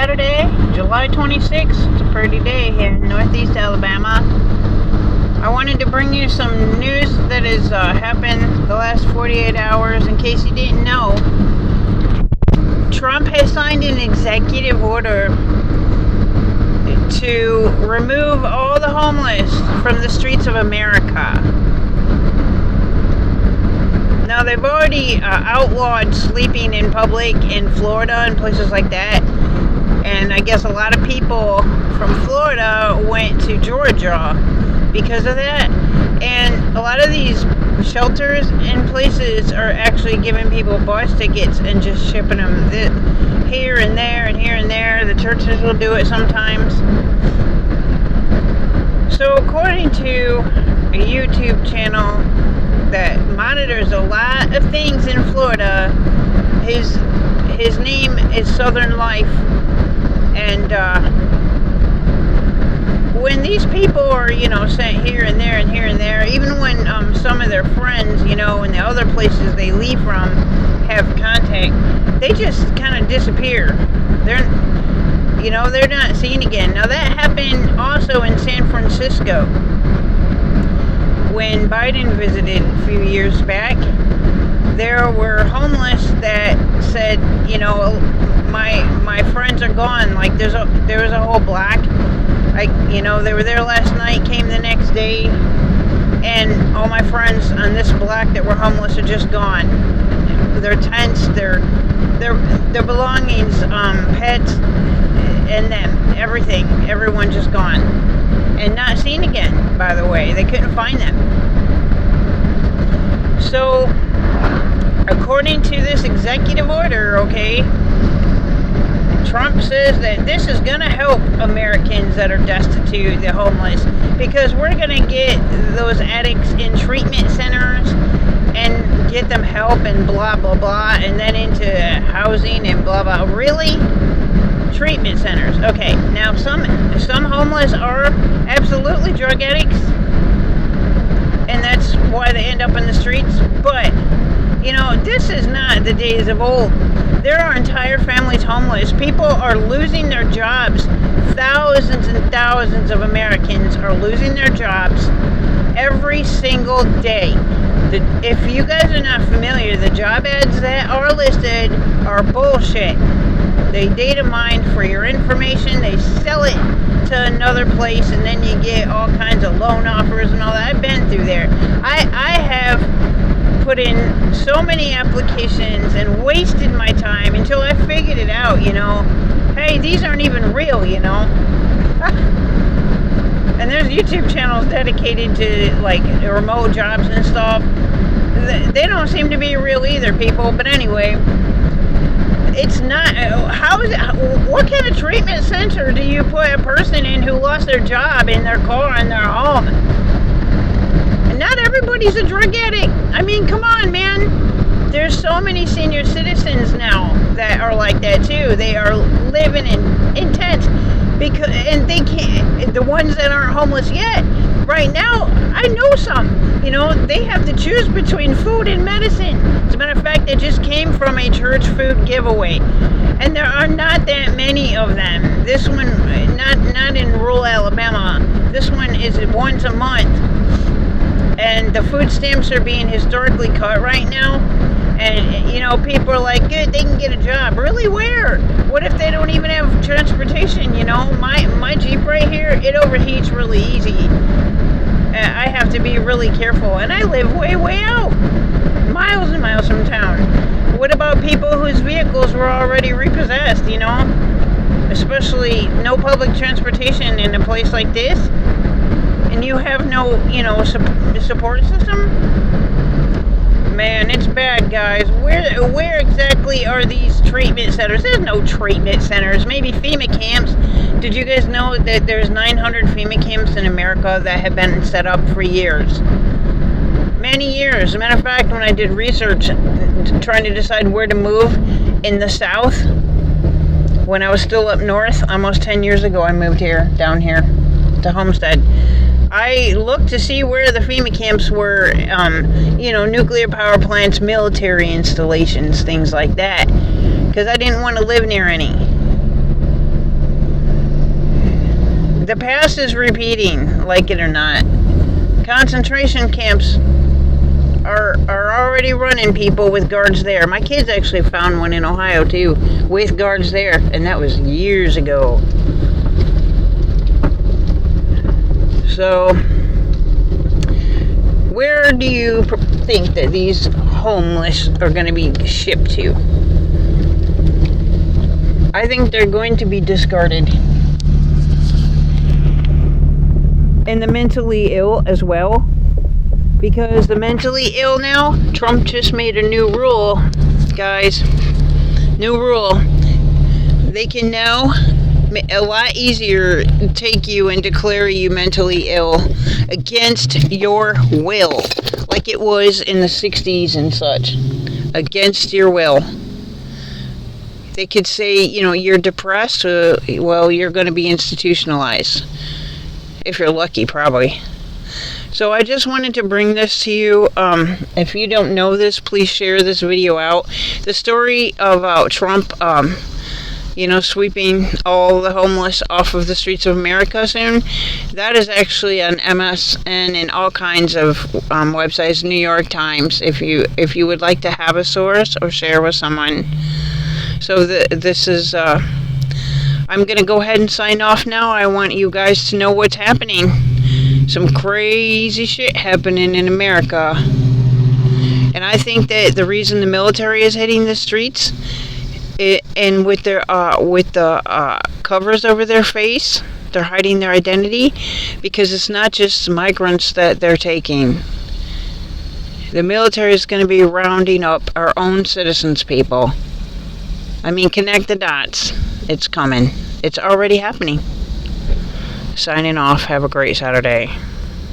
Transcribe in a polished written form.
Saturday, July 26th. It's a pretty day here in Northeast Alabama. I wanted to bring you some news that has happened the last 48 hours. In case you didn't know, Trump has signed an executive order to remove all the homeless from the streets of America. Now, they've already outlawed sleeping in public in Florida and places like that. And I guess a lot of people from Florida went to Georgia because of that. And a lot of these shelters and places are actually giving people bus tickets and just shipping them here and there and here and there. The churches will do it sometimes. So according to a YouTube channel that monitors a lot of things in Florida, his name is Southern Life, and when these people are sent here and there and here and there, even when some of their friends in the other places they leave from have contact, they just kind of disappear. They're not seen again. Now that happened also in San Francisco. When Biden visited a few years back, there were homeless that said, my friends are gone. Like there was a whole block. They were there last night, came the next day, and all my friends on this block that were homeless are just gone. Their tents, their belongings, pets, and them, everyone just gone. And not seen again, by the way. They couldn't find them. So, according to this executive order, Trump says that this is going to help Americans that are destitute, the homeless, because we're going to get those addicts in treatment centers and get them help and blah, blah, blah, and then into housing and blah, blah. Really? Treatment centers. Okay, now some homeless are absolutely drug addicts, and that's why they end up in the streets. But this is not the days of old. There are entire families homeless. People are losing their jobs. Thousands and thousands of Americans are losing their jobs every single day. If you guys are not familiar, the job ads that are listed are bullshit. They data mine for your information, they sell it to another place, and then you get all kinds of loan offers and all that. I've been through there. I have put in so many applications and wasted my time until I figured it out, Hey, these aren't even real, And there's YouTube channels dedicated to, remote jobs and stuff. They don't seem to be real either, people. But anyway, it's not. What kind of treatment center do you put a person in who lost their job, in their car, in their home? And not everybody's a drug addict. I mean, come on, man. There's so many senior citizens now that are like that too. They are living in tents and they can't. The ones that aren't homeless yet, right now, I know some. They have to choose between food and medicine. As a matter of fact, it just came from a church food giveaway, and there are not that many of them. This one, not in rural Alabama. This one is once a month, and the food stamps are being historically cut right now. And people are like, good, they can get a job. Really, where? What if they don't even have transportation? My Jeep right here, it overheats really easy. I have to be really careful, and I live way, way out, miles and miles from town. What about people whose vehicles were already repossessed, Especially no public transportation in a place like this, and you have no, support system? Man, it's bad, guys. Where exactly are these treatment centers? There's no treatment centers. Maybe FEMA camps. Did you guys know that there's 900 FEMA camps in America that have been set up for years? Many years. As a matter of fact, when I did research trying to decide where to move in the South, when I was still up north, almost 10 years ago, I moved down here to Homestead. I looked to see where the FEMA camps were, nuclear power plants, military installations, things like that, because I didn't want to live near any. The past is repeating, like it or not. Concentration camps are already running people with guards there. My kids actually found one in Ohio too, with guards there, and that was years ago. So, where do you think that these homeless are going to be shipped to? I think they're going to be discarded. And the mentally ill as well. Because the mentally ill now, Trump just made a new rule, guys. New rule. They can now a lot easier take you and declare you mentally ill against your will, like it was in the 60s and such. Against your will. They could say, you're depressed, well, you're going to be institutionalized. If you're lucky, probably. So I just wanted to bring this to you. If you don't know this, please share this video out. The story about Trump, sweeping all the homeless off of the streets of America soon, that is actually on MSN and all kinds of websites, New York Times, if you would like to have a source or share with someone. So this is, I'm going to go ahead and sign off now. I want you guys to know what's happening. Some crazy shit happening in America. And I think that the reason the military is hitting the streets and with the covers over their face, they're hiding their identity, because it's not just migrants that they're taking. The military is going to be rounding up our own citizens, people. I mean, connect the dots. It's coming. It's already happening. Signing off. Have a great Saturday.